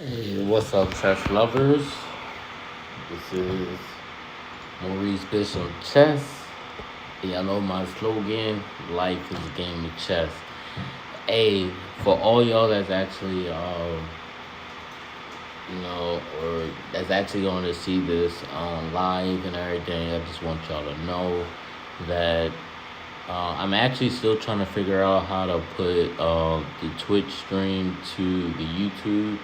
Hey, what's up, chess lovers? This is Maurice Bishop Chess. Y'all know my slogan: "Life is a game of chess." Hey, for all y'all that's actually, or that's actually going to see this on live and everything, I just want y'all to know that I'm actually still trying to figure out how to put the Twitch stream to the YouTube.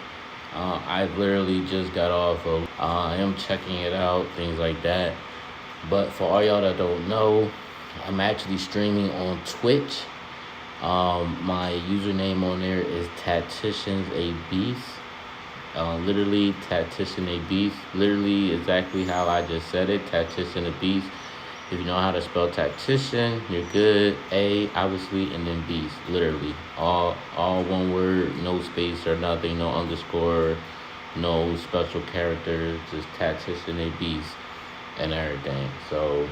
I've literally just got off of. I am checking it out, things like that. But for all y'all that don't know, I'm actually streaming on Twitch. My username on there is Tacticians a Beast. Literally, Tactician a Beast. Literally, exactly how I just said it. Tactician a Beast. If you know how to spell tactician, you're good. A, obviously, and then beast. Literally, all one word, no space or nothing, no underscore, no special characters, just tactician a beast and everything. So,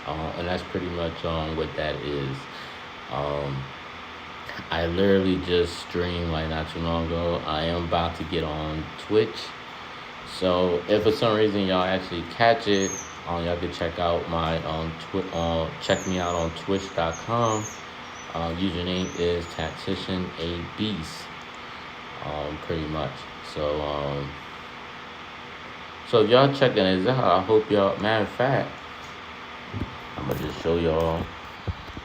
and that's pretty much what that is. Um, I literally just streamed like not too long ago. I am about to get on Twitch. So if for some reason y'all actually catch it, y'all can check out my check me out on twitch.com. Username is Tactician a Beast. Pretty much. So if y'all checking it out, I hope y'all. Matter of fact, I'm gonna just show y'all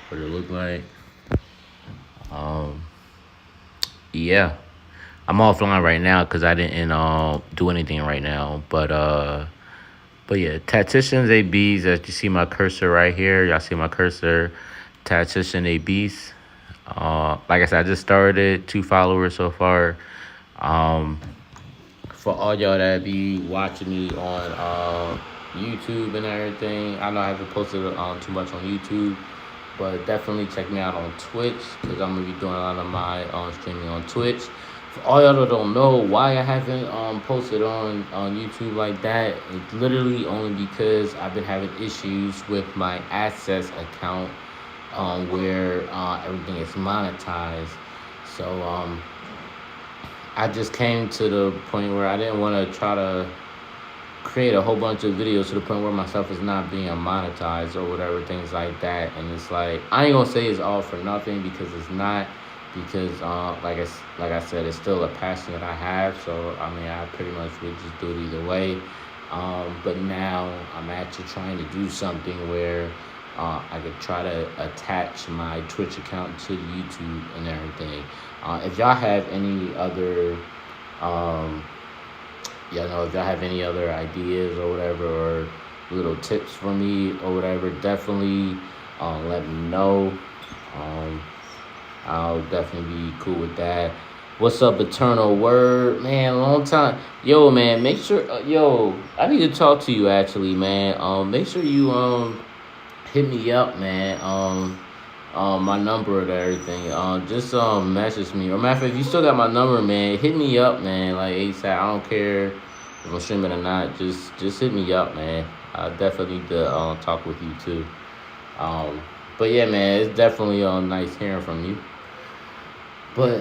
what it look like. Yeah. I'm offline right now because I didn't do anything right now. But yeah, Tacticians A Bs, as you see my cursor right here. Y'all see my cursor, Tactician A Bs. Like I said, I just started 2 followers so far. For all y'all that be watching me on YouTube and everything, I know I haven't posted too much on YouTube, but definitely check me out on Twitch because I'm gonna be doing a lot of my streaming on Twitch. For all y'all that don't know why I haven't posted on YouTube like that, it's literally only because I've been having issues with my Access account where everything is monetized. So I just came to the point where I didn't want to try to create a whole bunch of videos to the point where my stuff is not being monetized or whatever, things like that. And it's like, I ain't gonna say it's all for nothing because it's not. Because like I said, it's still a passion that I have. So I mean, I pretty much would just do it either way. But now I'm actually trying to do something where I could try to attach my Twitch account to YouTube and everything. If y'all have any other if y'all have any other ideas or whatever, or little tips for me or whatever, definitely let me know. I'll definitely be cool with that. What's up, Eternal Word? Man, long time. Yo, man, make sure, I need to talk to you actually, man. Make sure you, hit me up, man. My number and everything. Just message me. Or matter of fact, if you still got my number, man, hit me up, man. Like ASAP. I don't care if I'm streaming or not. Just hit me up, man. I definitely need to talk with you too. But yeah, man, it's definitely nice hearing from you. But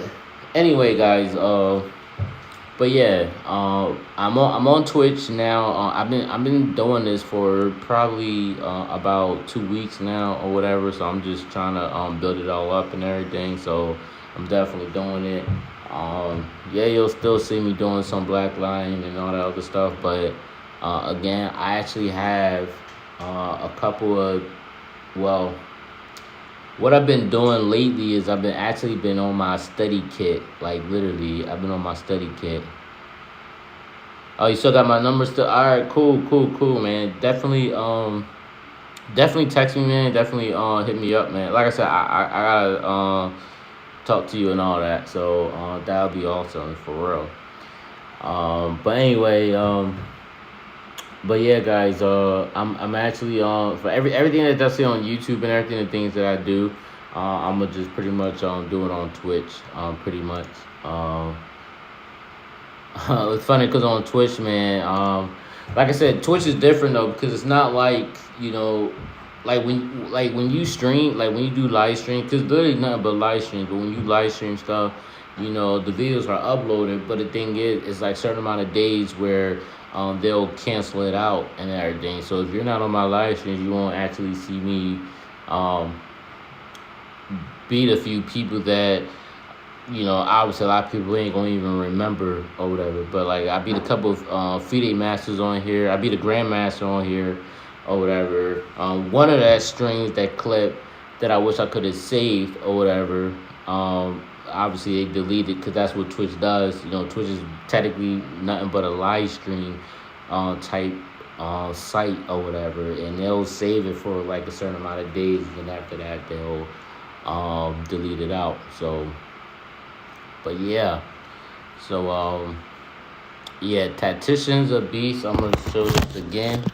anyway, guys. But yeah, I'm on Twitch now. I've been doing this for probably about 2 weeks now or whatever. So I'm just trying to build it all up and everything. So I'm definitely doing it. Yeah, you'll still see me doing some Black Line and all that other stuff. But again, I actually have a couple of what I've been doing lately is I've been on my study kit. Like literally, I've been on my study kit. Oh, you still got my number still? All right, cool, man. Definitely text me, man. Definitely hit me up, man. Like I said, I gotta talk to you and all that. So that'll be awesome for real. But anyway, but yeah, guys, I'm actually for everything that's actually on YouTube and everything, the things that I do, I'm gonna just pretty much do it on Twitch, pretty much. It's funny because on Twitch, man, like I said, Twitch is different though because it's not like like when you stream, like when you do live stream, because literally nothing but live stream. But when you live stream stuff, the videos are uploaded, but the thing is, it's like certain amount of days where they'll cancel it out and everything. So if you're not on my live streams, you won't actually see me um, beat a few people that obviously a lot of people ain't gonna even remember or whatever. But like I beat a couple of FIDE masters on here. I beat a grandmaster on here or whatever. One of that strings, that clip that I wish I could have saved or whatever. Obviously they deleted because that's what Twitch does. Twitch is technically nothing but a live stream type site or whatever, and they'll save it for like a certain amount of days, and after that they'll delete it out. So, but yeah, so yeah, Tactician's a beast. I'm gonna show this again.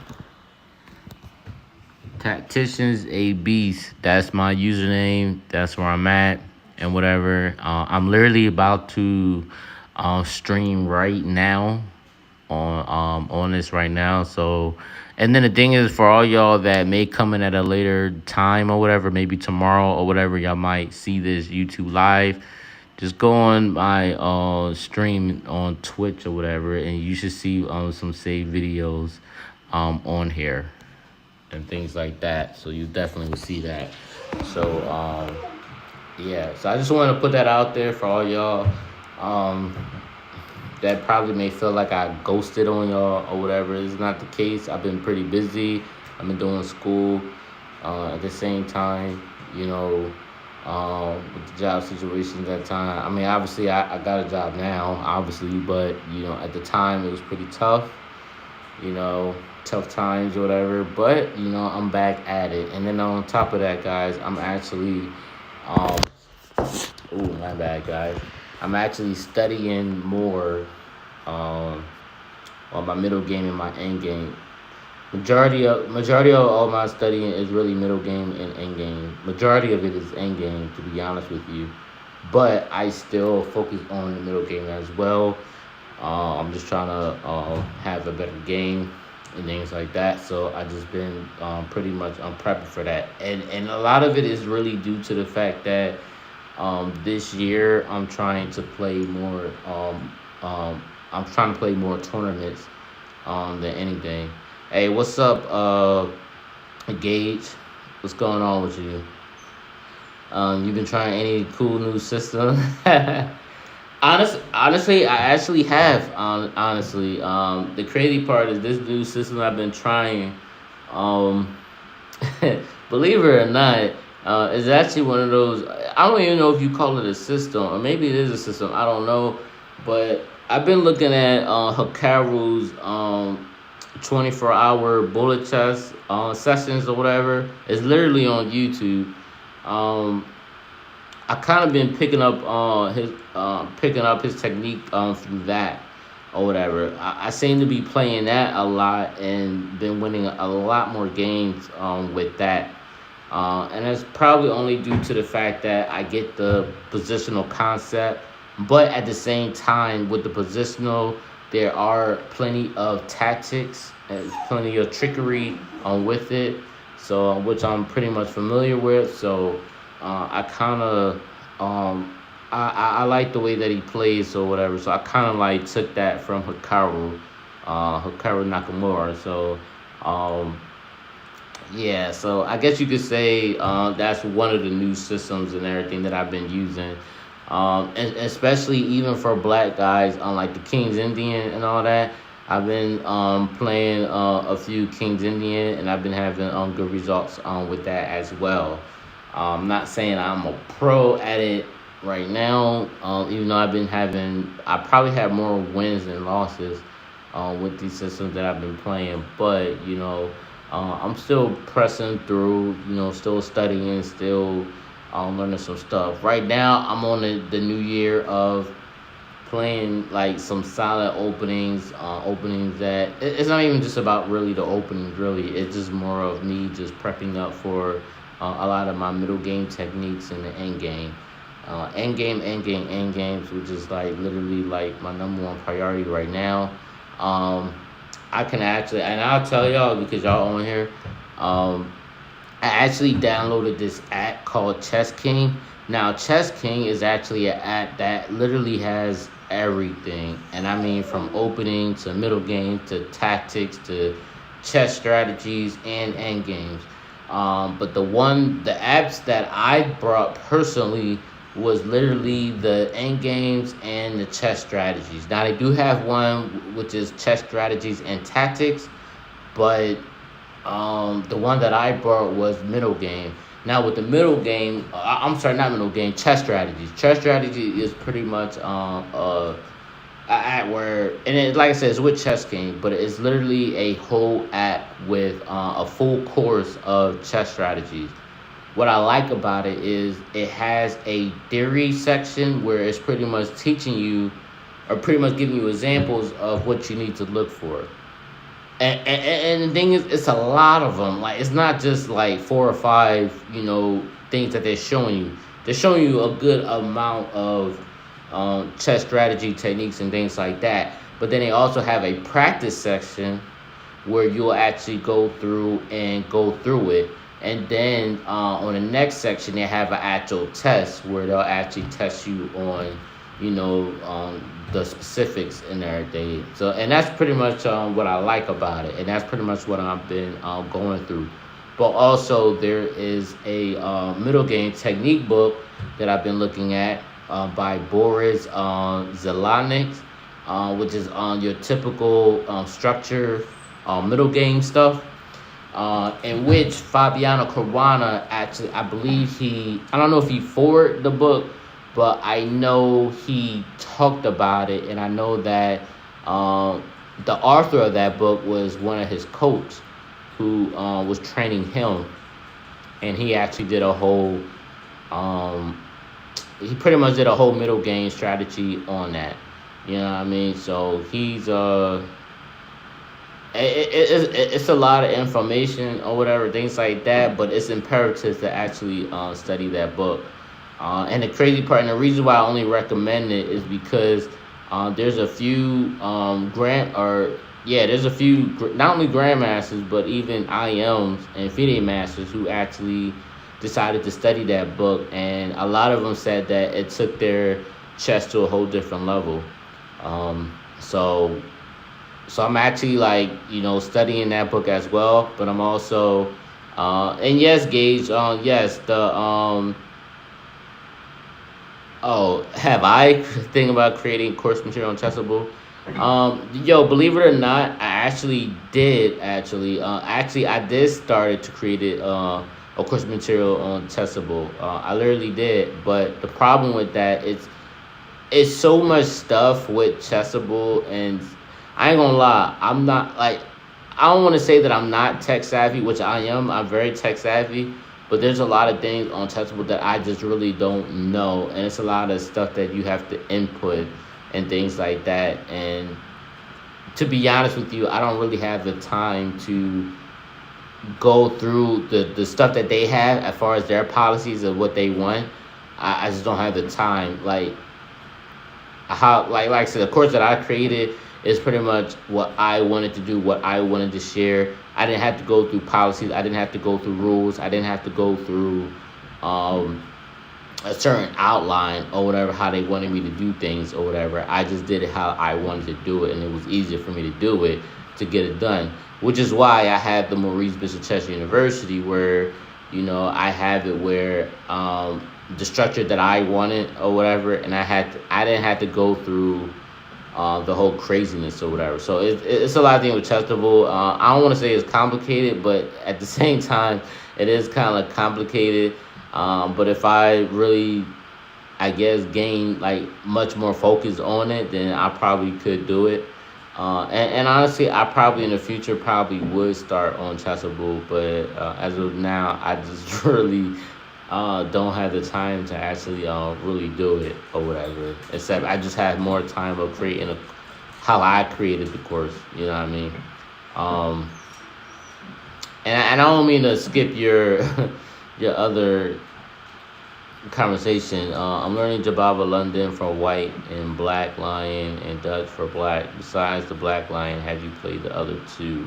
Tactician's a beast. That's my username. That's where I'm at and whatever. I'm literally about to stream right now on this right now. So, and then the thing is, for all y'all that may come in at a later time or whatever, maybe tomorrow or whatever, y'all might see this YouTube live. Just go on my stream on Twitch or whatever, and you should see some saved videos on here and things like that. So you definitely will see that. So yeah. So I just want to put that out there for all y'all. That probably may feel like I ghosted on y'all or whatever. It's not the case. I've been pretty busy. I've been doing school at the same time, with the job situations at the time. I mean, obviously, I got a job now, obviously, but, at the time it was pretty tough, tough times or whatever. But, I'm back at it. And then on top of that, guys, I'm actually, my bad, guys. I'm actually studying more on my middle game and my end game. Majority of all my studying is really middle game and end game. Majority of it is end game, to be honest with you. But I still focus on the middle game as well. I'm just trying to have a better game and things like that. So I just been pretty much prepping for that. And a lot of it is really due to the fact that this year I'm trying to play more. I'm trying to play more tournaments than anything. Hey, what's up, Gage? What's going on with you? You've been trying any cool new system? Honestly, I actually have. Honestly, the crazy part is this new system I've been trying. Believe it or not, is actually one of those. I don't even know if you call it a system, or maybe it is a system. I don't know, but I've been looking at Hikaru's 24-hour bullet chest sessions or whatever. It's literally on YouTube. I kind of been picking up his technique through that or whatever. I seem to be playing that a lot and been winning a lot more games with that. And it's probably only due to the fact that I get the positional concept, but at the same time, with the positional, there are plenty of tactics and plenty of trickery with it, so which I'm pretty much familiar with. So I kind of I like the way that he plays or whatever. So I kind of like took that from Hikaru Nakamura. So yeah, so I guess you could say that's one of the new systems and everything that I've been using. And especially even for black guys, like the King's Indian and all that. I've been playing a few King's Indian, and I've been having good results with that as well. I'm not saying I'm a pro at it right now, even though I probably have more wins than losses with these systems that I've been playing. But, I'm still pressing through, still studying, still learning some stuff. Right now, I'm on the new year of playing like some solid openings that it's not even just about really the openings. Really, it's just more of me just prepping up for a lot of my middle game techniques in the end game. End games, which is like literally like my number one priority right now. I can actually, and I'll tell y'all because y'all on here. I actually downloaded this app called Chess King. Now, Chess King is actually an app that literally has everything, and I mean from opening to middle game to tactics to chess strategies and end games. But the apps that I brought personally was literally the end games and the chess strategies. Now they do have one which is chess strategies and tactics, but the one that I brought was middle game. Now with the middle game, I'm sorry, not middle game, chess strategies. Chess strategy is pretty much a app where, and it, like I said, it's with chess game, but it's literally a whole app with a full course of chess strategies. What I like about it is it has a theory section where it's pretty much teaching you, or pretty much giving you examples of what you need to look for. And the thing is, it's a lot of them. Like it's not just like four or five, things that they're showing you. They're showing you a good amount of chess strategy techniques and things like that. But then they also have a practice section where you'll actually go through it. And then on the next section, they have an actual test where they'll actually test you on, the specifics and everything. So, and that's pretty much what I like about it, and that's pretty much what I've been going through. But also, there is a middle game technique book that I've been looking at by Boris Zelanic, which is on your typical structure middle game stuff. In which Fabiano Caruana actually, I believe I don't know if he forwarded the book, but I know he talked about it, and I know that the author of that book was one of his coaches who was training him, and he actually did he pretty much did a whole middle game strategy on that. You know what I mean? So he's it's a lot of information or whatever things like that, but it's imperative to actually study that book. And the crazy part, and the reason why I only recommend it is because there's a few there's a few not only grandmasters but even IMs and FIDE masters who actually decided to study that book, and a lot of them said that it took their chess to a whole different level. So I'm actually like studying that book as well, but I'm also and yes, Gage, yes, the have I think about creating course material on Chessable? Believe it or not, I actually did I did started to create it a course material on Chessable. I literally did, but the problem with that it's so much stuff with Chessable, and I ain't gonna lie, I'm not like, I don't want to say that I'm not tech savvy, which I am. I'm very tech savvy, but there's a lot of things on Testable that I just really don't know, and it's a lot of stuff that you have to input and things like that. And to be honest with you, I don't really have the time to go through the stuff that they have as far as their policies of what they want. I just don't have the time. Like I said, the course that I created is pretty much what I wanted to do, what I wanted to share. I didn't have to go through policies. I didn't have to go through rules. I didn't have to go through a certain outline or whatever, how they wanted me to do things or whatever. I just did it how I wanted to do it, and it was easier for me to do it, to get it done. Which is why I had the Maurice Bishop Chess University, where, I have it where the structure that I wanted or whatever, and I didn't have to go through the whole craziness or whatever. So it's a lot of things with Chessable. I don't want to say it's complicated, but at the same time, it is kind of complicated. But if I really, I guess, gain like much more focus on it, then I probably could do it. And honestly, I probably in the future probably would start on Chessable, but as of now, I just really don't have the time to actually really do it or whatever. Except I just have more time of creating how I created the course. You know what I mean? And I don't mean to skip your your other conversation. I'm learning Jababa London for white and Black Lion and Dutch for black. Besides the Black Lion, have you played the other two?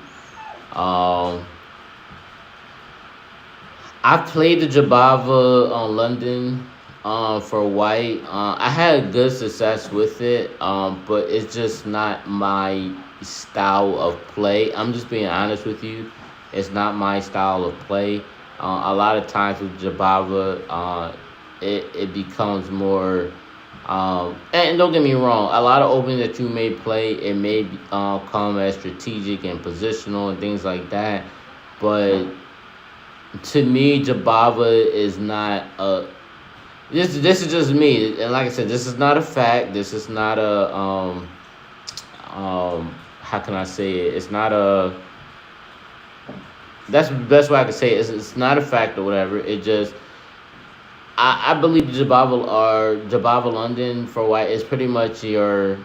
I've played the Jabava on London. For white, I had good success with it, but it's just not my style of play. I'm just being honest with you. It's not my style of play. A lot of times with Jabava, it becomes more. And don't get me wrong, a lot of openings that you may play, it may come as strategic and positional and things like that. But to me, Jabava is not a this is just me, and like I said, this is not a fact. This is not a how can I say it? It's not a that's the best way I can say it. It's not a fact or whatever. It just I believe Jabava London for white is pretty much your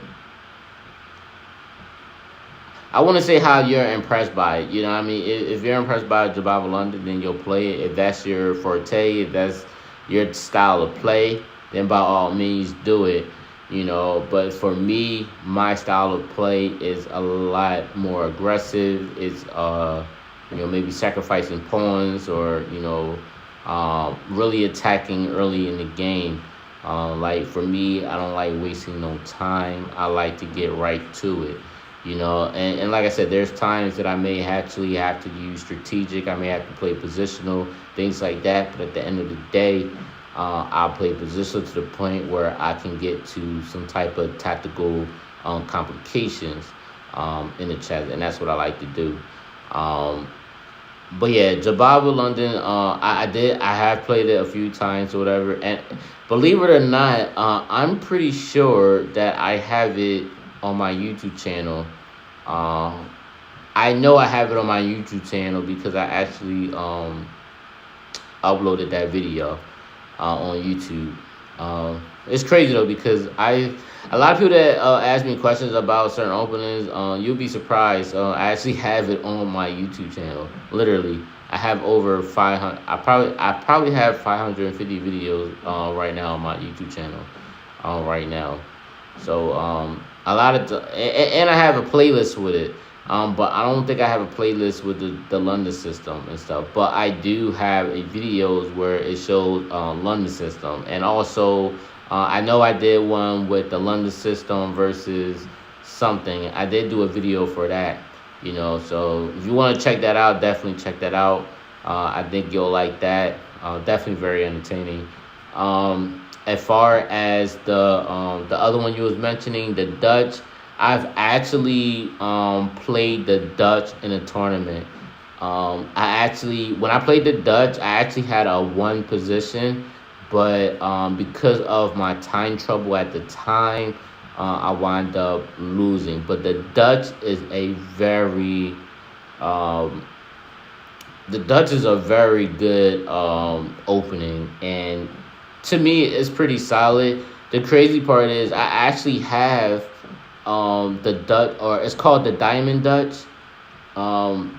I want to say how you're impressed by it. You know what I mean? If you're impressed by Jabava London, then you'll play it. If that's your forte, if that's your style of play, then by all means do it. But for me, my style of play is a lot more aggressive. It's maybe sacrificing pawns or really attacking early in the game. Like for me, I don't like wasting no time. I like to get right to it. And like I said, there's times that I may actually have to use strategic. I may have to play positional, things like that. But at the end of the day, I'll play positional to the point where I can get to some type of tactical complications in the chess, and that's what I like to do. Um, but yeah, Jababa London, I have played it a few times or whatever, and believe it or not, I'm pretty sure that I have it on my YouTube channel. Um, I know I have it on my YouTube channel because I actually uploaded that video on YouTube. It's crazy though because a lot of people that ask me questions about certain openings, you'll be surprised. I actually have it on my YouTube channel. Literally, I have over 500. I probably have 550 videos right now on my YouTube channel. Right now. So a lot of and I have a playlist with it. But I don't think I have a playlist with the London system and stuff. But I do have a videos where it shows London system, and also I know I did one with the London system versus something. I did do a video for that. So if you want to check that out, definitely check that out. I think you'll like that. Definitely very entertaining. As far as the other one you was mentioning, the Dutch, I've actually played the Dutch in a tournament. When I played the Dutch, I actually had a one position, but because of my time trouble at the time, I wound up losing. But um, the Dutch is a very good opening, and to me, it's pretty solid. The crazy part is I actually have the Dutch, or it's called the Diamond Dutch, um,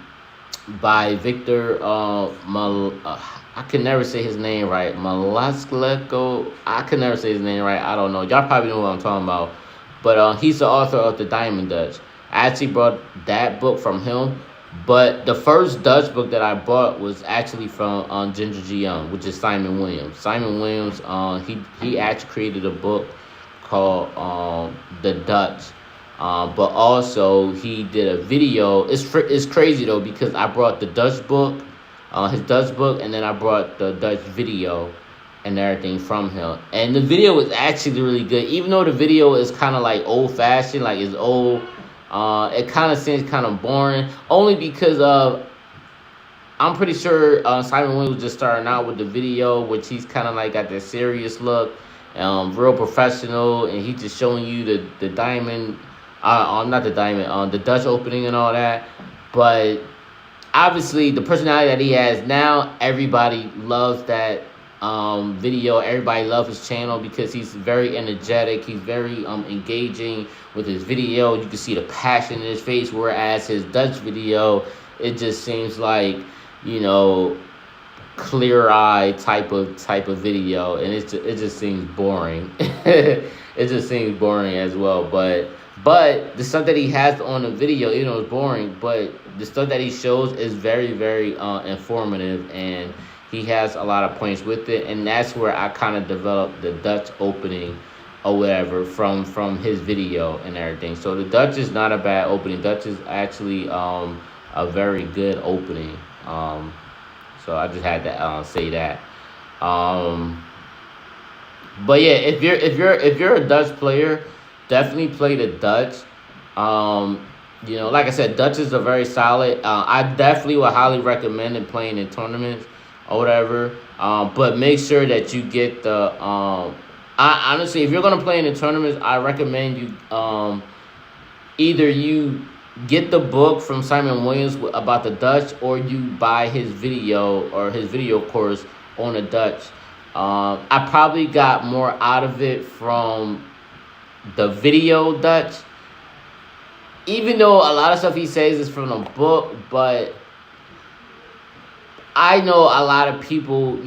by Victor. I can never say his name right. Malaskleco. I can never say his name right. I don't know. Y'all probably know what I'm talking about. But he's the author of the Diamond Dutch. I actually brought that book from him. But the first Dutch book that I bought was actually from Ginger G. Young, which is Simon Williams. Simon Williams, he actually created a book called The Dutch. But also he did a video. It's crazy though because I brought the Dutch book, his Dutch book, and then I brought the Dutch video and everything from him. And the video was actually really good, even though the video is kind of like old fashioned, like it's old. It kind of seems kind of boring, only because of I'm pretty sure Simon Williams was just starting out with the video, which he's kind of like got that serious look, real professional, and he's just showing you the diamond, not the diamond, the Dutch opening and all that. But obviously, the personality that he has now, everybody loves that video. Everybody loves his channel because he's very energetic. He's very engaging with his video. You can see the passion in his face. Whereas his Dutch video, it just seems like clear eye type of video, and it just seems boring. It just seems boring as well. But the stuff that he has on the video, it's boring. But the stuff that he shows is very, very informative, and he has a lot of points with it, and that's where I kind of developed the Dutch opening or whatever from his video and everything. So the Dutch is not a bad opening. Dutch is actually a very good opening. So I just had to say that. Um, but yeah, if you're a Dutch player, definitely play the Dutch. Like I said, Dutch is a very solid. I definitely would highly recommend it playing in tournaments or whatever. But make sure that you get the. I honestly, if you're gonna play in the tournaments, I recommend you either you get the book from Simon Williams about the Dutch, or you buy his video or his video course on the Dutch. I probably got more out of it from the video Dutch, even though a lot of stuff he says is from the book. But I know a lot of people,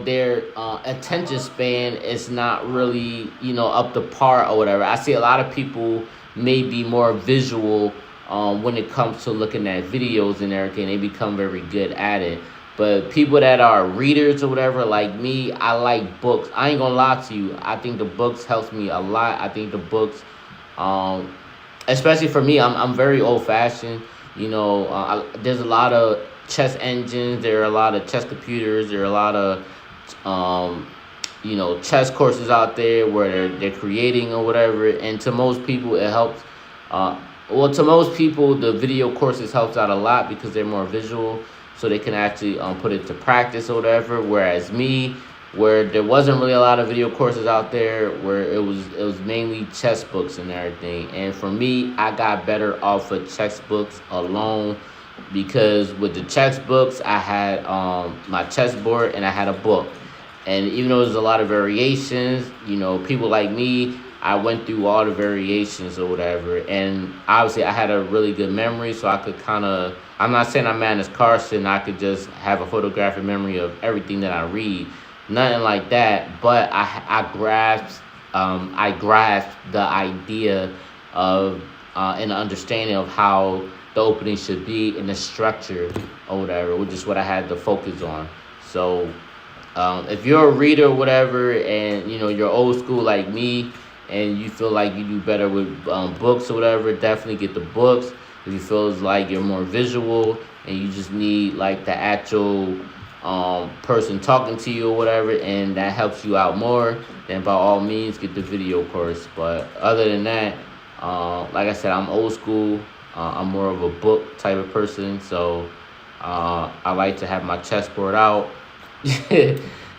their attention span is not really, up to par or whatever. I see a lot of people may be more visual when it comes to looking at videos and everything. They become very good at it. But people that are readers or whatever, like me, I like books. I ain't gonna lie to you. I think the books helps me a lot. I think the books, especially for me, I'm very old fashioned. There's a lot of chess engines. There are a lot of chess computers. There are a lot of chess courses out there where they're creating or whatever. And to most people, it helps. To most people, the video courses helps out a lot because they're more visual, so they can actually put it to practice or whatever. Whereas me, where there wasn't really a lot of video courses out there, where it was mainly chess books and everything. And for me, I got better off of chess books alone, because with the chess books, I had my chessboard and I had a book. And even though there's a lot of variations, people like me, I went through all the variations or whatever. And obviously, I had a really good memory, so I could kind of, I'm not saying I'm Magnus Carlsen, I could just have a photographic memory of everything that I read. Nothing like that, but I grasped the idea of and the understanding of how the opening should be and the structure or whatever, which is what I had to focus on. So if you're a reader or whatever, and you're old school like me, and you feel like you do better with books or whatever, definitely get the books. If you feel like you're more visual and you just need like the actual person talking to you or whatever, and that helps you out more, then by all means get the video course. But other than that, like I said, I'm old school. I'm more of a book type of person, so I like to have my chessboard out.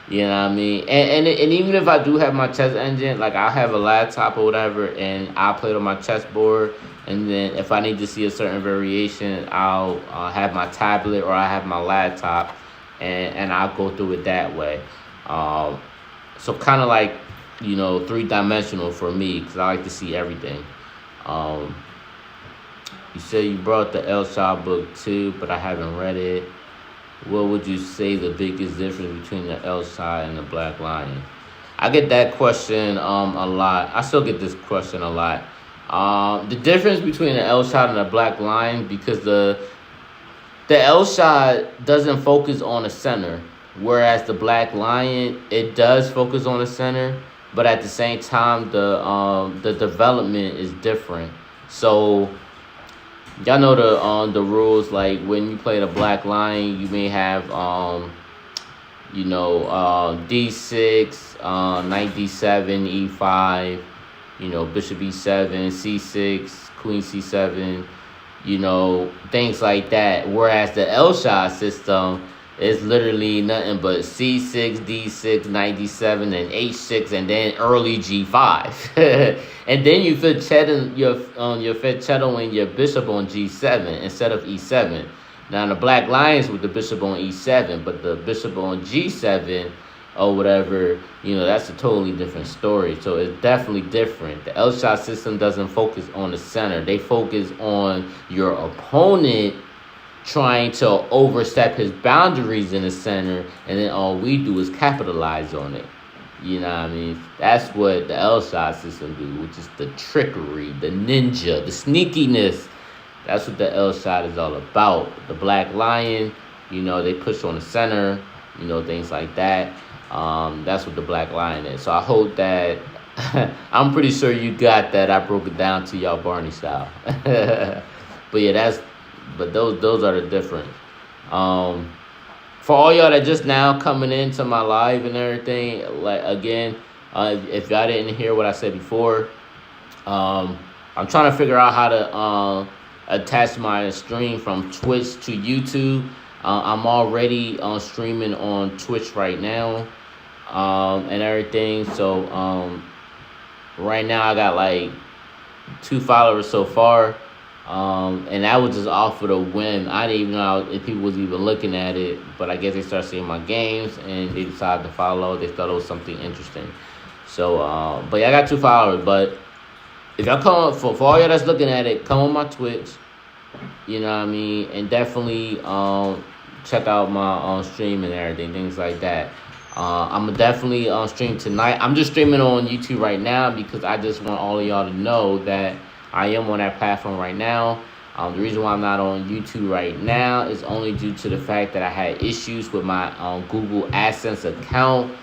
You know what I mean? And even if I do have my chess engine, like I'll have a laptop or whatever, and I'll play it on my chessboard. And then if I need to see a certain variation, I'll have my tablet or I have my laptop, and I'll go through it that way. So kind of like, 3-dimensional for me, because I like to see everything. You said you brought the El Shah book too, but I haven't read it. What would you say the biggest difference between the El Shah and the Black Lion? I get that question a lot. I still get this question a lot. The difference between the El Shah and the Black Lion, because the El Shah doesn't focus on the center, whereas the Black Lion, it does focus on the center, but at the same time the development is different. So y'all know the rules. Like when you play the Black Lion, you may have d6, knight d7, e5, bishop e7, c6, queen c7, things like that. Whereas the El Shah system is literally nothing but c6, d6, knight d7, and h6, and then early g5. And then you fiddle your bishop on g7 instead of e7. Now the Black Lions with the bishop on e7, but the bishop on g7 or whatever, that's a totally different story. So it's definitely different. The El Shah system doesn't focus on the center. They focus on your opponent trying to overstep his boundaries in the center, and then all we do is capitalize on it. You know what I mean? That's what the El Shah system do, which is the trickery, the ninja, the sneakiness. That's what the El Shah is all about. The Black Lion, they push on the center. things like that. That's what the Black Lion is. So I hope that I'm pretty sure you got that. I broke it down to y'all Barney style. But yeah, but those are the difference. Um, for all y'all that just now coming into my live and everything, like again, if y'all didn't hear what I said before, um, I'm trying to figure out how to attach my stream from Twitch to YouTube. I'm already streaming on Twitch right now, and everything. So right now I got like 2 followers so far. And that was just off of the whim. I didn't even know if people was even looking at it, but I guess they started seeing my games and they decided to follow. They thought it was something interesting. So, but yeah, I got 2 followers. But if y'all come for all y'all that's looking at it, come on my Twitch. You know what I mean, and definitely check out my stream and everything, things like that. I'm gonna definitely stream tonight. I'm just streaming on YouTube right now because I just want all of y'all to know that I am on that platform right now. The reason why I'm not on YouTube right now is only due to the fact that I had issues with my Google AdSense account,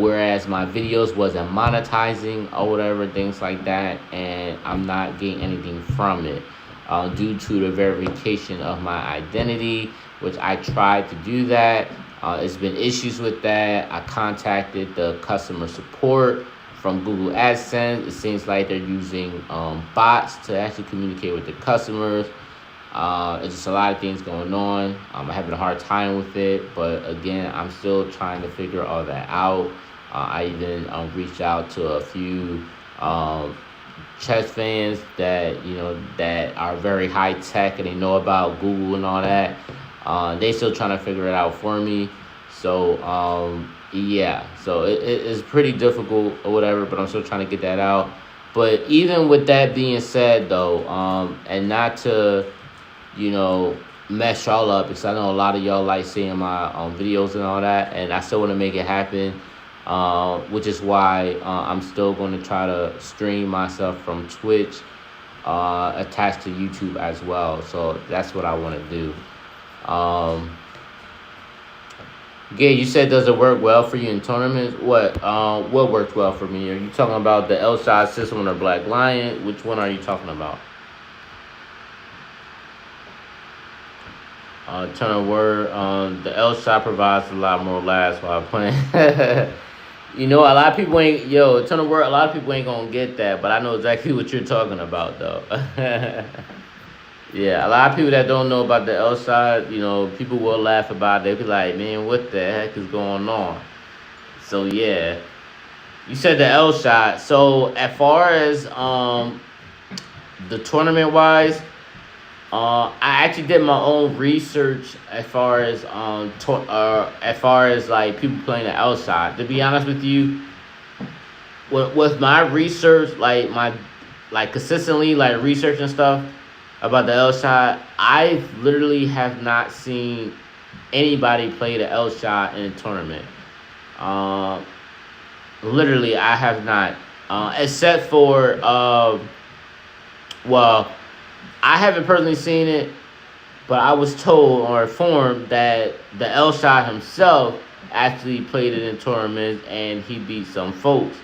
whereas my videos wasn't monetizing or whatever, things like that, and I'm not getting anything from it due to the verification of my identity, which I tried to do that. It's been issues with that. I contacted the customer support from Google AdSense. It seems like they're using bots to actually communicate with the customers. It's just a lot of things going on. I'm having a hard time with it, but again, I'm still trying to figure all that out. I even reached out to a few chess fans that that are very high tech and they know about Google and all that. They still trying to figure it out for me. So yeah, so it's pretty difficult or whatever, but I'm still trying to get that out. But even with that being said, though, and not to, mess y'all up, because I know a lot of y'all like seeing my videos and all that, and I still want to make it happen, which is why I'm still going to try to stream myself from Twitch, attached to YouTube as well. So that's what I want to do. Yeah, you said does it work well for you in tournaments? What worked well for me? Are you talking about the L-shot system or the Black Lion? Which one are you talking about? Turn of word. The L-shot provides a lot more laughs while playing. A lot of people ain't turn of word. A lot of people ain't gonna get that, but I know exactly what you're talking about, though. Yeah, a lot of people that don't know about the L shot, people will laugh about it. They'll be like, man, what the heck is going on? So, yeah. You said the L shot. So, as far as the tournament-wise, I actually did my own research as far as like people playing the L shot. To be honest with you, with my research, consistently research and stuff about the L shot, I literally have not seen anybody play the L shot in a tournament. Literally, I have not, except for I haven't personally seen it, but I was told or informed that the L shot himself actually played it in tournaments and he beat some folks,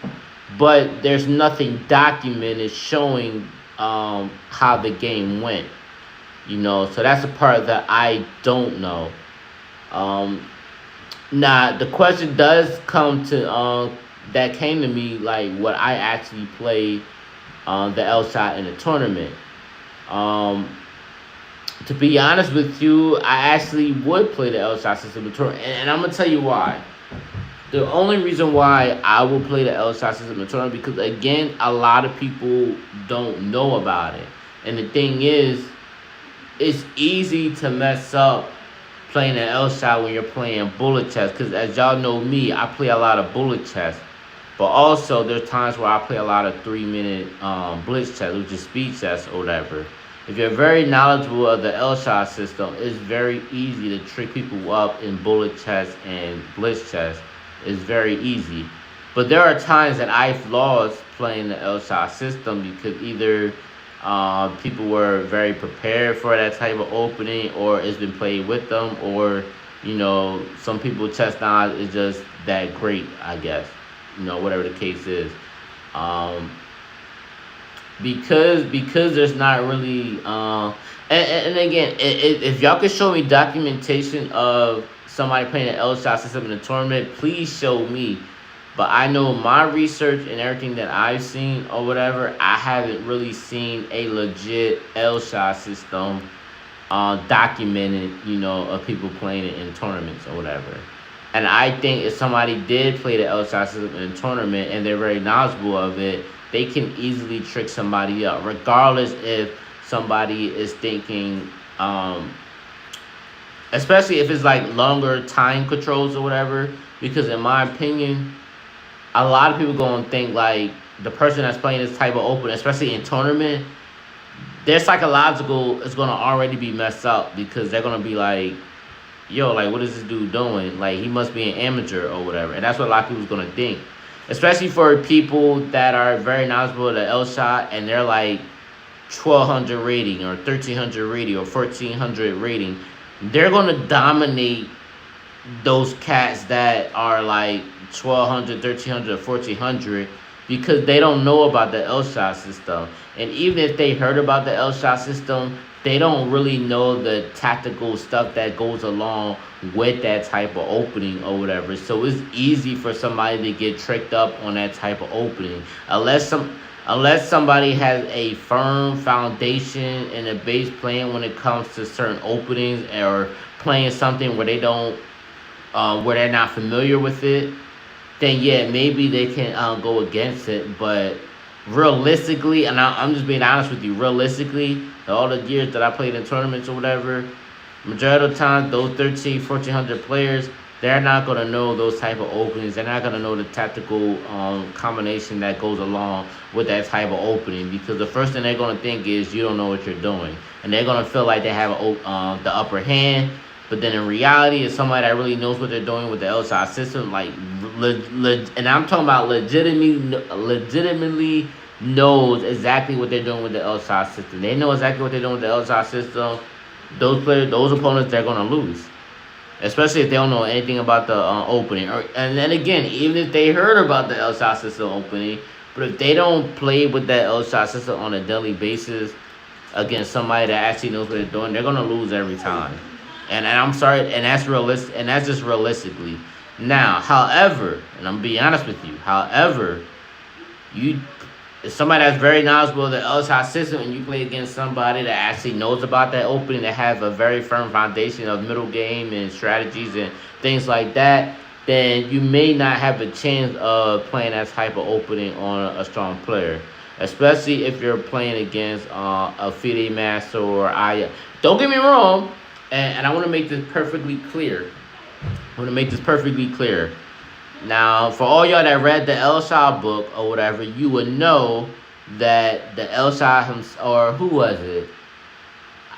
but there's nothing documented showing how the game went, so that's a part that I don't know. Now the question does come to that came to me, like, what I actually played the L shot in a tournament. To be honest with you, I actually would play the L shot system in a tournament, and I'm gonna tell you why. The only reason why I will play the L shot system in tournament, because again, a lot of people don't know about it. And the thing is, it's easy to mess up playing an L shot when you're playing bullet chess. Because as y'all know me, I play a lot of bullet chess. But also, there's times where I play a lot of 3-minute blitz chess, which is speed chess or whatever. If you're very knowledgeable of the L shot system, it's very easy to trick people up in bullet chess and blitz chess. It's very easy. But there are times that I've lost playing the L shot system because either people were very prepared for that type of opening, or it's been played with them, or some people chess knowledge is just that great, I guess. Whatever the case is. Um, because there's not really and again, if y'all could show me documentation of somebody playing an L shot system in a tournament, please show me. But I know my research and everything that I've seen or whatever, I haven't really seen a legit L shot system documented, of people playing it in tournaments or whatever. And I think if somebody did play the L shot system in a tournament and they're very knowledgeable of it, they can easily trick somebody up, regardless if somebody is thinking, especially if it's like longer time controls or whatever. Because in my opinion, a lot of people gonna think like the person that's playing this type of open, especially in tournament, their psychological is gonna already be messed up because they're gonna be like, yo, like, what is this dude doing? Like, he must be an amateur or whatever. And that's what a lot of people's gonna think. Especially for people that are very knowledgeable of the L shot and they're like 1200 rating or 1300 rating or 1400 rating. They're gonna dominate those cats that are like 1200, 1300, or 1400 because they don't know about the L shot system. And even if they heard about the L shot system, they don't really know the tactical stuff that goes along with that type of opening or whatever. So it's easy for somebody to get tricked up on that type of opening. Unless somebody has a firm foundation and a base plan when it comes to certain openings or playing something where they don't where they're not familiar with it, then yeah, maybe they can go against it. But realistically, and I'm just being honest with you, realistically, all the years that I played in tournaments or whatever, majority of the time, those 1400 players, they're not going to know those type of openings. They're not going to know the tactical combination that goes along with that type of opening, because the first thing they're going to think is you don't know what you're doing. And they're going to feel like they have the upper hand. But then in reality, it's somebody that really knows what they're doing with the outside system. Like, and I'm talking about legitimately knows exactly what they're doing with the outside system. They know exactly what they're doing with the outside system. Those opponents, they're going to lose. Especially if they don't know anything about the opening. And then again, even if they heard about the outside system opening, but if they don't play with that outside system on a daily basis against somebody that actually knows what they're doing, they're going to lose every time. And I'm sorry, and that's realistic, and that's just realistically. Now, however, and I'm being honest with you, however, if somebody that's very knowledgeable of the outside system and you play against somebody that actually knows about that opening, that have a very firm foundation of middle game and strategies and things like that, then you may not have a chance of playing that type of opening on a strong player. Especially if you're playing against a FIDE master or Aya. Don't get me wrong. And I want to make this perfectly clear. Now, for all y'all that read the El Shah book or whatever, you would know that the El Shah himself, or who was it?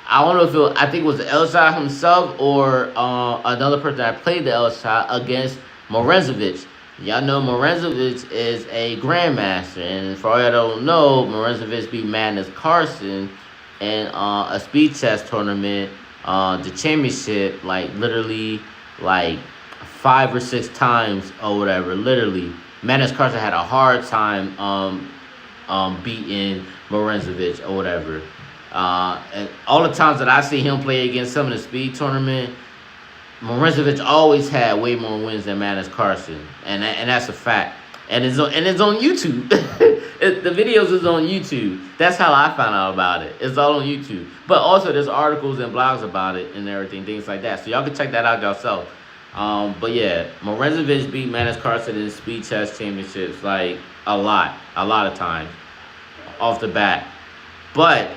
I don't know if I think it was El Shah himself or another person that played the El Shah against Morenzovic. Y'all know Morenzovic is a grandmaster. And for all y'all don't know, Morenzovic beat Magnus Carlsen in a speed chess tournament. The championship, like literally, like 5 or 6 times or whatever. Literally, Magnus Carlsen had a hard time beating Morenzovic or whatever. And all the times that I see him play against some of the speed tournament, Morenzovic always had way more wins than Magnus Carlsen, and that's a fact. And it's on YouTube. The videos is on YouTube. That's how I found out about it. It's all on YouTube. But also there's articles and blogs about it and everything, things like that. So y'all can check that out yourself. But yeah, Morenzovic beat Magnus Carlsen in speed chess championships like a lot of times off the bat. But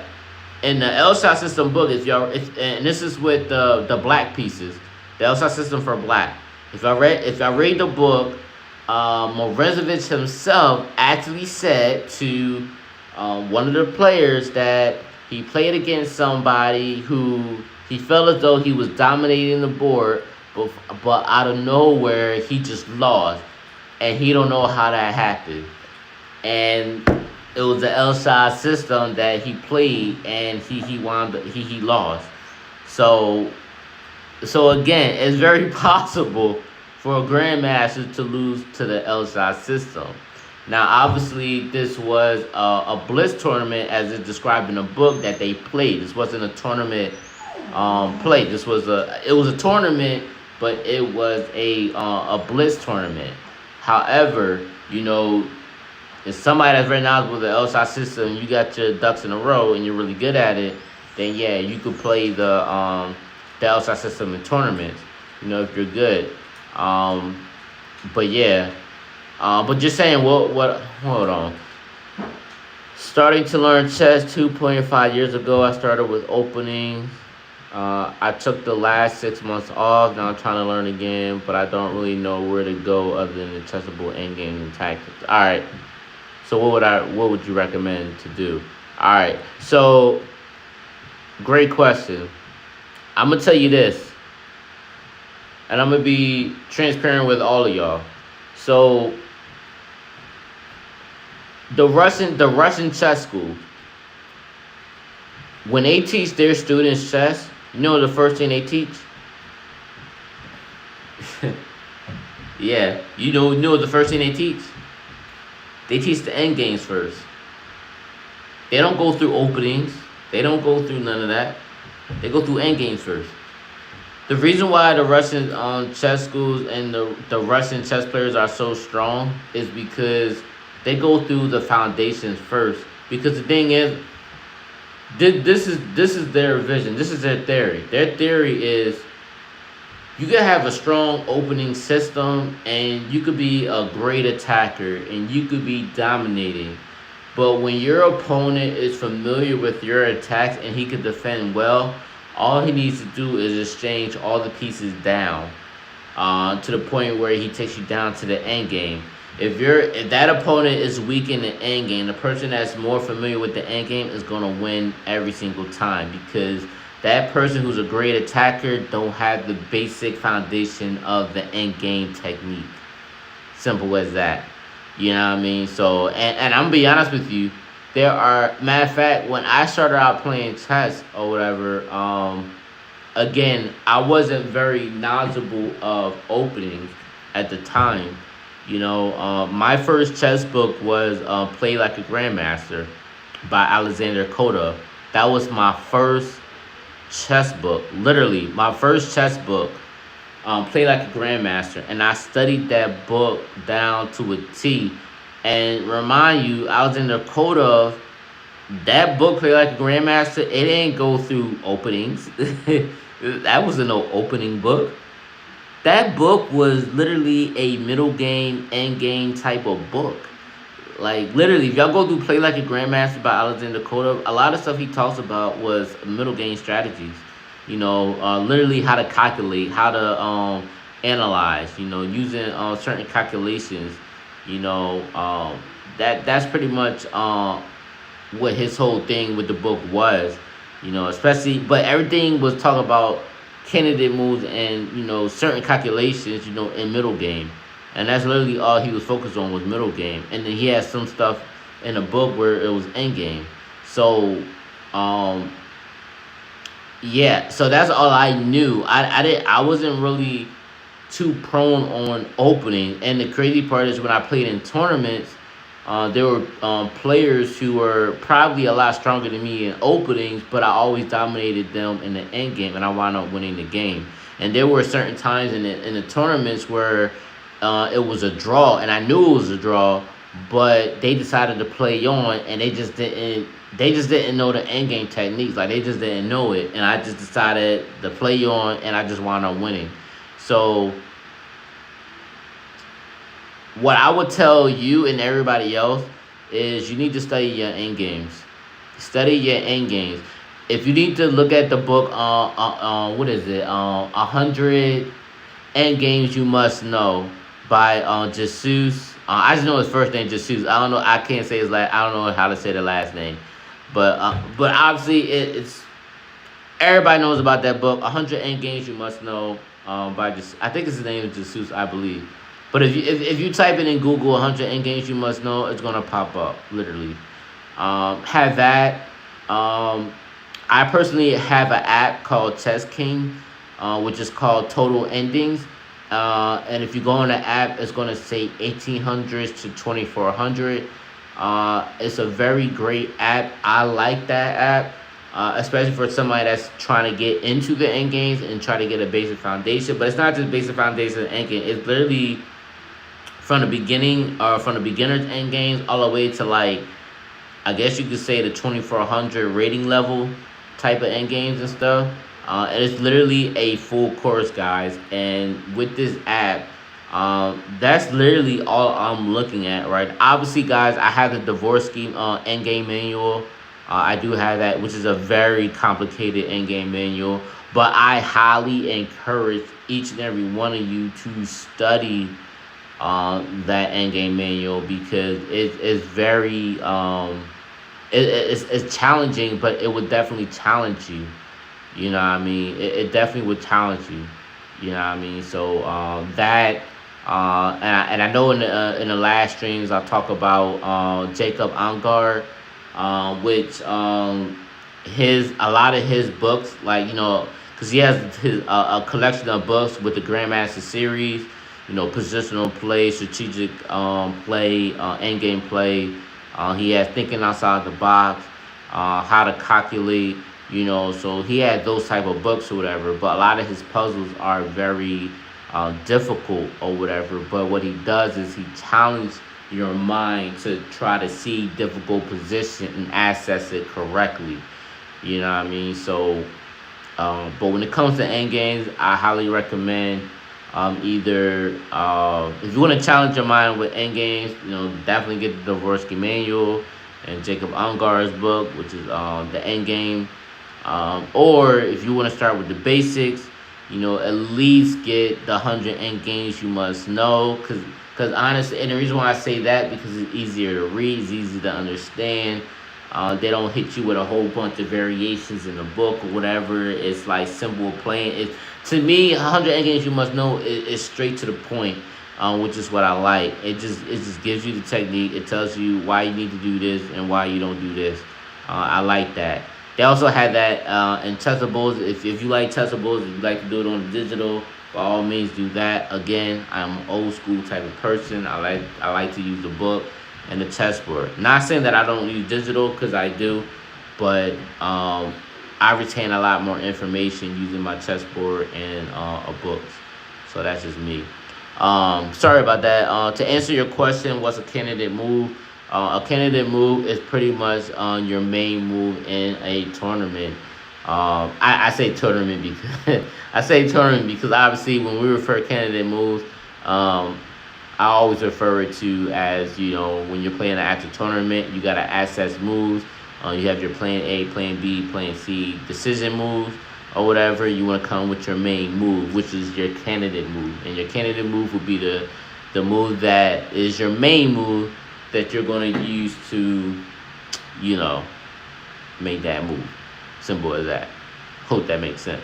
in the El Shah system book, and this is with the black pieces, the El Shah system for black. If I read the book, Morenzovic himself actually said to one of the players that he played against somebody who he felt as though he was dominating the board, but out of nowhere he just lost, and he don't know how that happened. And it was the El Shah system that he played, and he lost. So So again, it's very possible for a grandmaster to lose to the L-shot system. Now, obviously, this was a bliss tournament, as it's described in the book that they played. This wasn't a tournament play. It was a tournament, but it was a bliss tournament. However, if somebody that's very knowledgeable with the L-shot system, you got your ducks in a row, and you're really good at it, then yeah, you could play the L-shot system in tournaments. If you're good. But yeah. But just saying, what? Hold on. Starting to learn chess 2.5 years ago. I started with openings. I took the last 6 months off. Now I'm trying to learn again, but I don't really know where to go other than the chessable endgame and tactics. All right. So what would you recommend to do? All right. So great question. I'm gonna tell you this, and I'm gonna be transparent with all of y'all. So the Russian chess school, when they teach their students chess, the first thing they teach? Yeah, you know the first thing they teach? They teach the end games first. They don't go through openings. They don't go through none of that. They go through end games first. The reason why the Russian chess schools and the Russian chess players are so strong is because they go through the foundations first. Because the thing is, this is their vision. This is their theory. Their theory is you could have a strong opening system and you could be a great attacker and you could be dominating. But when your opponent is familiar with your attacks and he can defend well, all he needs to do is exchange all the pieces down to the point where he takes you down to the end game. If that opponent is weak in the end game, the person that's more familiar with the end game is going to win every single time, because that person who's a great attacker don't have the basic foundation of the end game technique. Simple as that. You know what I mean? So, and I'm going to be honest with you, matter of fact, when I started out playing chess or whatever, again, I wasn't very knowledgeable of openings at the time. My first chess book was Play Like a Grandmaster by Alexander Koda. That was my first chess book. Literally, my first chess book, Play Like a Grandmaster. And I studied that book down to a T. And remind you, Alexander Koda, that book, Play Like a Grandmaster, it didn't go through openings. That was no opening book. That book was literally a middle game, end game type of book. Like, literally, if y'all go through Play Like a Grandmaster by Alexander Koda, a lot of stuff he talks about was middle game strategies. Literally how to calculate, how to analyze, using certain calculations. That's pretty much what his whole thing with the book was. Especially, but everything was talking about candidate moves and certain calculations in middle game, and that's literally all he was focused on was middle game. And then he had some stuff in the book where it was end game. So yeah, so that's all I knew. I wasn't really too prone on opening. And the crazy part is, when I played in tournaments, there were players who were probably a lot stronger than me in openings, but I always dominated them in the end game, and I wound up winning the game. And there were certain times in the tournaments where it was a draw, and I knew it was a draw, but they decided to play on, and they just didn't know the end game techniques. Like, they just didn't know it, and I just decided to play on, and I just wound up winning. So what I would tell you and everybody else is you need to study your end games. Study your end games. If you need to look at the book, what is it? 100 End Games You Must Know by Jesus. I just know his first name, Jesus. I don't know. I can't say his last. I don't know how to say the last name. But obviously it's everybody knows about that book. 100 End Games You Must Know by just, I think his name is Jesus, I believe. But if you type it in Google, 100 End Games You Must Know, it's gonna pop up literally. Have that. I personally have an app called Chess King. which is called Total Endings. And if you go on the app, it's going to say 1800s to 2400. It's a very great app. I like that app, especially for somebody that's trying to get into the end games and try to get a basic foundation. But it's not just basic foundation and end game. It's literally from the beginning, from the beginner's end games all the way to like, I guess you could say the 2400 rating level type of end games and stuff. And it's literally a full course, guys. And with this app, that's literally all I'm looking at, right? Obviously, guys, I have the divorce scheme end game manual. I do have that, which is a very complicated end game manual. But I highly encourage each and every one of you to study that end game manual, because it's very it's challenging, but it would definitely challenge you. You know what I mean? It definitely would challenge you. You know what I mean? So that and I know in the last streams I talk about Jacob Angard, which his a lot of his books, like, because he has his a collection of books with the Grandmaster series. Positional play, strategic play, end game play. He has thinking outside the box, how to calculate. So he had those type of books or whatever. But a lot of his puzzles are very difficult or whatever. But what he does is he challenges your mind to try to see difficult position and access it correctly. You know what I mean? So, but when it comes to end games, I highly recommend either if you want to challenge your mind with end games, definitely get the Dvorsky manual and Jacob Angard's book, which is the end game. Or if you want to start with the basics, at least get the 100 end games you must know, because honestly, and the reason why I say that, because it's easier to read, it's easy to understand. They don't hit you with a whole bunch of variations in the book or whatever. It's like simple playing. To me, 100 end games you must know is straight to the point, which is what I like. It just gives you the technique. It tells you why you need to do this and why you don't do this. I like that. They also had that in testables. If you like testables, if you like to do it on digital, by all means do that. Again, I'm an old school type of person. I like to use the book and the chessboard. Not saying that I don't use digital, because I do, but I retain a lot more information using my chessboard and books. So that's just me. Sorry about that. To answer your question, what's a candidate move? A candidate move is pretty much your main move in a tournament. I say tournament because obviously when we refer candidate moves, I always refer it to as, when you're playing an actual tournament, you gotta access moves. You have your plan A, plan B, plan C decision moves or whatever. You want to come with your main move, which is your candidate move. And your candidate move would be the move that is your main move that you're going to use to, make that move. Simple as that. Hope that makes sense.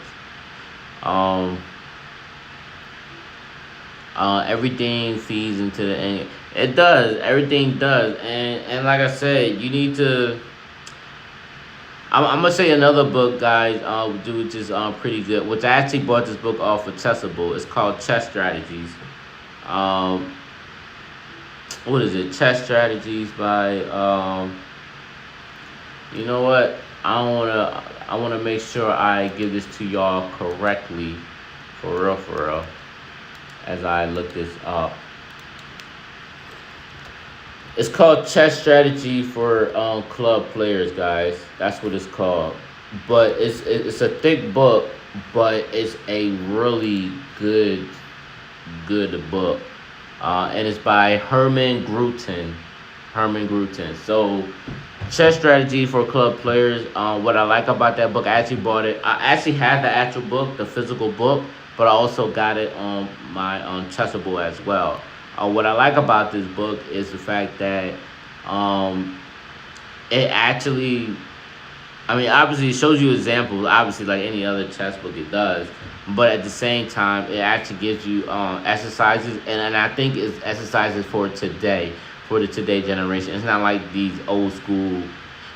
Everything feeds into the end. It does. Everything does. And like I said, you need to... I'm gonna say another book, guys, which is pretty good. Which I actually bought this book off of Chessable. It's called Chess Strategies. What is it? Chess Strategies by you know what? I wanna make sure I give this to y'all correctly, for real, as I look this up. It's called Chess Strategy for club players, guys. That's what it's called. But it's a thick book, but it's a really good book. And it's by Herman Grutin. So, Chess Strategy for Club Players. What I like about that book, I actually bought it. I actually had the actual book, the physical book, but I also got it on my Chessable as well. What I like about this book is the fact that it actually, obviously it shows you examples, obviously like any other chess book it does, but at the same time, it actually gives you exercises, and I think it's exercises for today, for the today generation. It's not like these old school,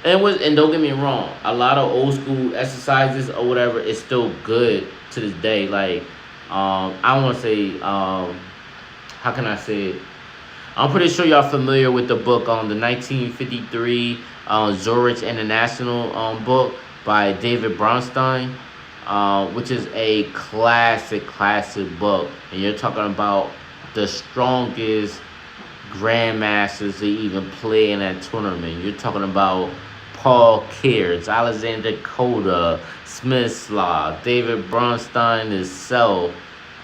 and don't get me wrong, a lot of old school exercises or whatever is still good, to this day. Like, I don't want to say, how can I say it? I'm pretty sure y'all familiar with the book on the 1953 Zurich International book by David Bronstein, which is a classic book. And you're talking about the strongest grandmasters to even play in that tournament. You're talking about Paul Kears, Alexander Koda, Smith Slaw, David Bronstein himself,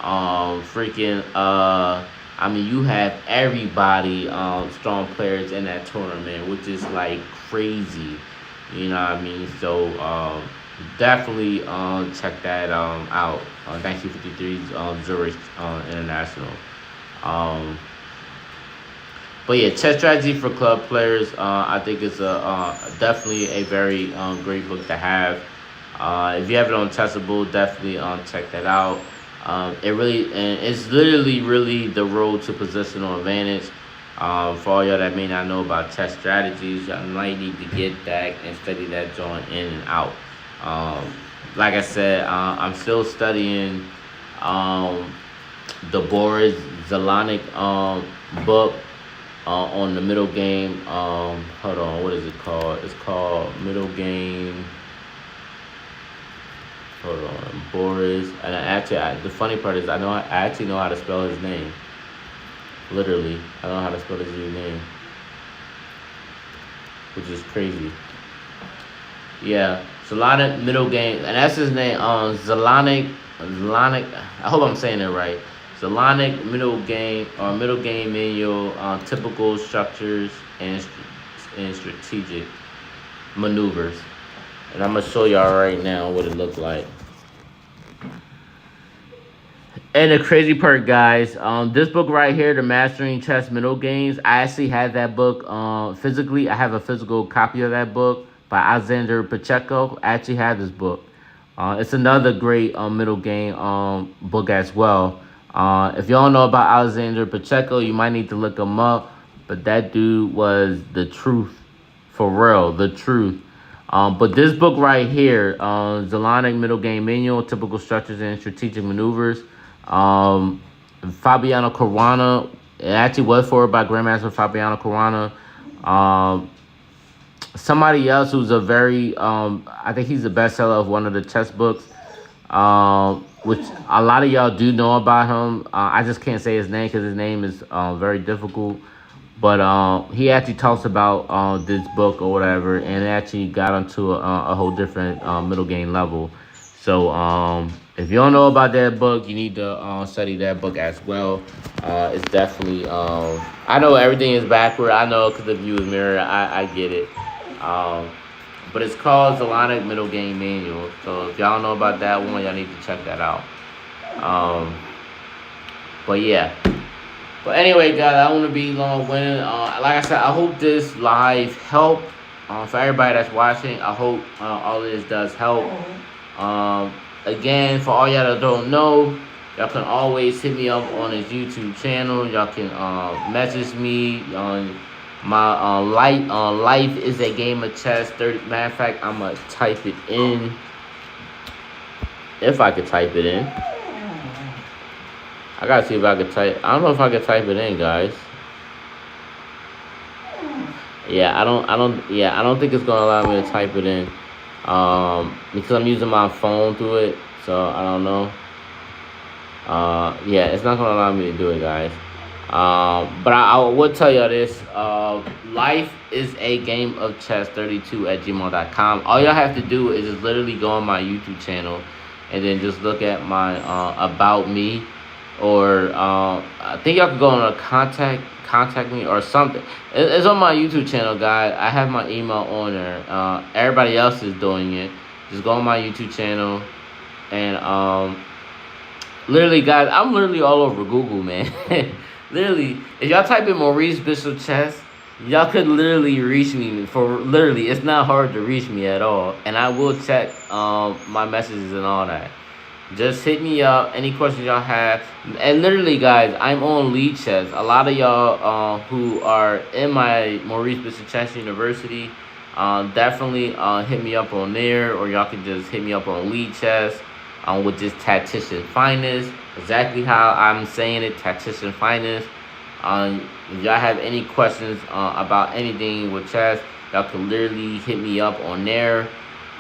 freaking I mean, you have everybody, strong players in that tournament, which is like crazy. You know what I mean? So definitely check that out. 1953's Zurich International. Um, but yeah, chess strategy for club players. I think it's definitely a very great book to have. If you have it on Testable, definitely check that out. It really and it's literally really the road to positional advantage. For all y'all that may not know about chess strategies, y'all might need to get that and study that joint in and out. Um, like I said, I'm still studying um, the Boris Zelanic book on the middle game. Hold on, what is it called? It's called Middle Game. Hold on, Boris. And the funny part is, I actually know how to spell his name. Literally, I know how to spell his name, which is crazy. Yeah, Zelanic middle game, and that's his name. Zelanic. I hope I'm saying it right. Zelanic middle game manual, typical structures and strategic maneuvers. And I'm gonna show y'all right now what it looked like. And the crazy part, guys, this book right here, the Mastering Chess Middle Games, I actually had that book physically. I have a physical copy of that book by Alexander Pacheco. I actually have this book. It's another great middle game book as well. If you don't know about Alexander Pacheco, you might need to look him up. But that dude was the truth, for real, the truth. But this book right here, Zelanic Middle Game Manual, Typical Structures and Strategic Maneuvers, Fabiano Caruana, it actually was forwarded by Grandmaster Fabiano Caruana. Somebody else who's a very, I think he's the bestseller of one of the chess books, which a lot of y'all do know about him. I just can't say his name because his name is very difficult. But he actually talks about this book or whatever, and it actually got onto a whole different middle game level. So if you don't know about that book, you need to study that book as well. It's definitely, I know everything is backward. I know because the view is mirror. I get it. But it's called Zelanic Middle Game Manual. So if y'all know about that one, y'all need to check that out. But yeah. But anyway, guys, I don't want to be long-winded. Like I said, I hope this live helped for everybody that's watching. I hope all of this does help. Again, for all y'all that don't know, y'all can always hit me up on his YouTube channel. Y'all can message me on my life is a game of chess. 30. Matter of fact, I'm gonna type it in if I could type it in. I gotta see if I could type. I don't know if I could type it in, guys. Yeah, I don't think it's gonna allow me to type it in. Because I'm using my phone through it, so I don't know. Yeah, it's not gonna allow me to do it, guys. But I will tell y'all this. Life is a game of chess 32 at gmail.com. All y'all have to do is just literally go on my YouTube channel and then just look at my about me. Or I think y'all could go on a contact me or something. It's on my YouTube channel, guys. I have my email on there. Everybody else is doing it. Just go on my YouTube channel and literally, guys, I'm literally all over Google, man. Literally, if y'all type in Maurice Bishop Chess, y'all could literally reach me for literally. It's not hard to reach me at all, and I will check my messages and all that. Just hit me up. Any questions y'all have. And literally, guys, I'm on Lead Chess. A lot of y'all who are in my Maurice Bishop Chess University, definitely hit me up on there. Or y'all can just hit me up on Lead Chess. with this Tactician Finest. Exactly how I'm saying it, Tactician Finest. If y'all have any questions about anything with chess, y'all can literally hit me up on there.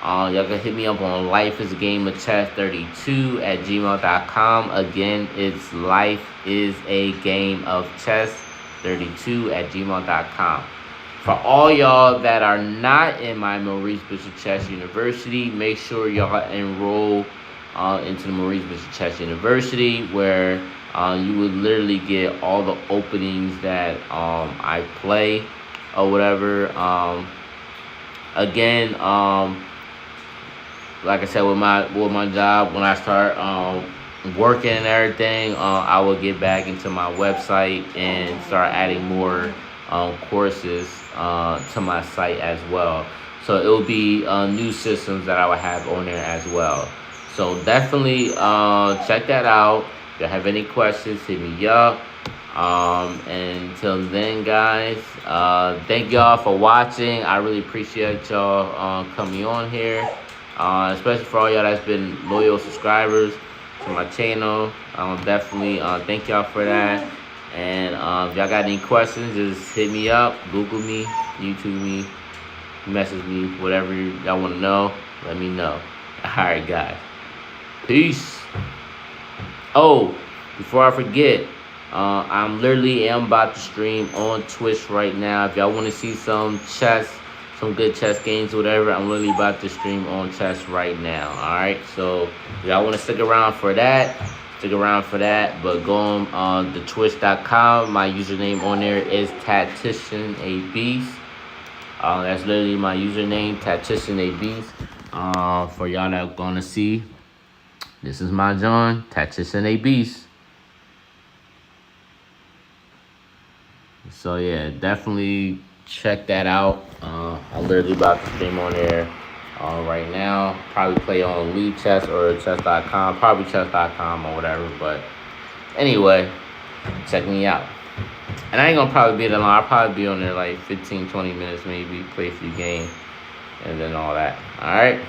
Y'all can hit me up on lifeisagamechess32 at gmail.com. Again, it's life is a game of chess32 at gmail.com. For all y'all that are not in my Maurice Bishop Chess University, make sure y'all enroll into the Maurice Bishop Chess University, where you would literally get all the openings that I play or whatever. Again, like I said, with my job, when I start working and everything, I will get back into my website and start adding more courses to my site as well. So it will be new systems that I will have on there as well. So definitely check that out. If you have any questions, hit me up. And until then, guys, thank y'all for watching. I really appreciate y'all coming on here, especially for all y'all that's been loyal subscribers to my channel. Definitely thank y'all for that. And if y'all got any questions, just hit me up, Google me, YouTube me, message me, whatever y'all want to know, let me know. Alright, guys. Peace. Oh, before I forget, I'm literally about to stream on Twitch right now. If y'all want to see some good chess games, whatever, I'm literally about to stream on chess right now. Alright, so if y'all want to stick around for that, but go on the twitch.com. My username on there is Tactician A Beast. That's literally my username, Tactician A Beast. For y'all that are gonna see, this is my John, Tactician A Beast. So yeah, definitely check that out. I'm literally about to stream on there right now. Probably play on Lead Chess or chess.com, probably chess.com or whatever. But anyway, check me out. And I ain't gonna probably be that long. I'll probably be on there like 15, 20 minutes maybe, play a few games, and then all that. All right.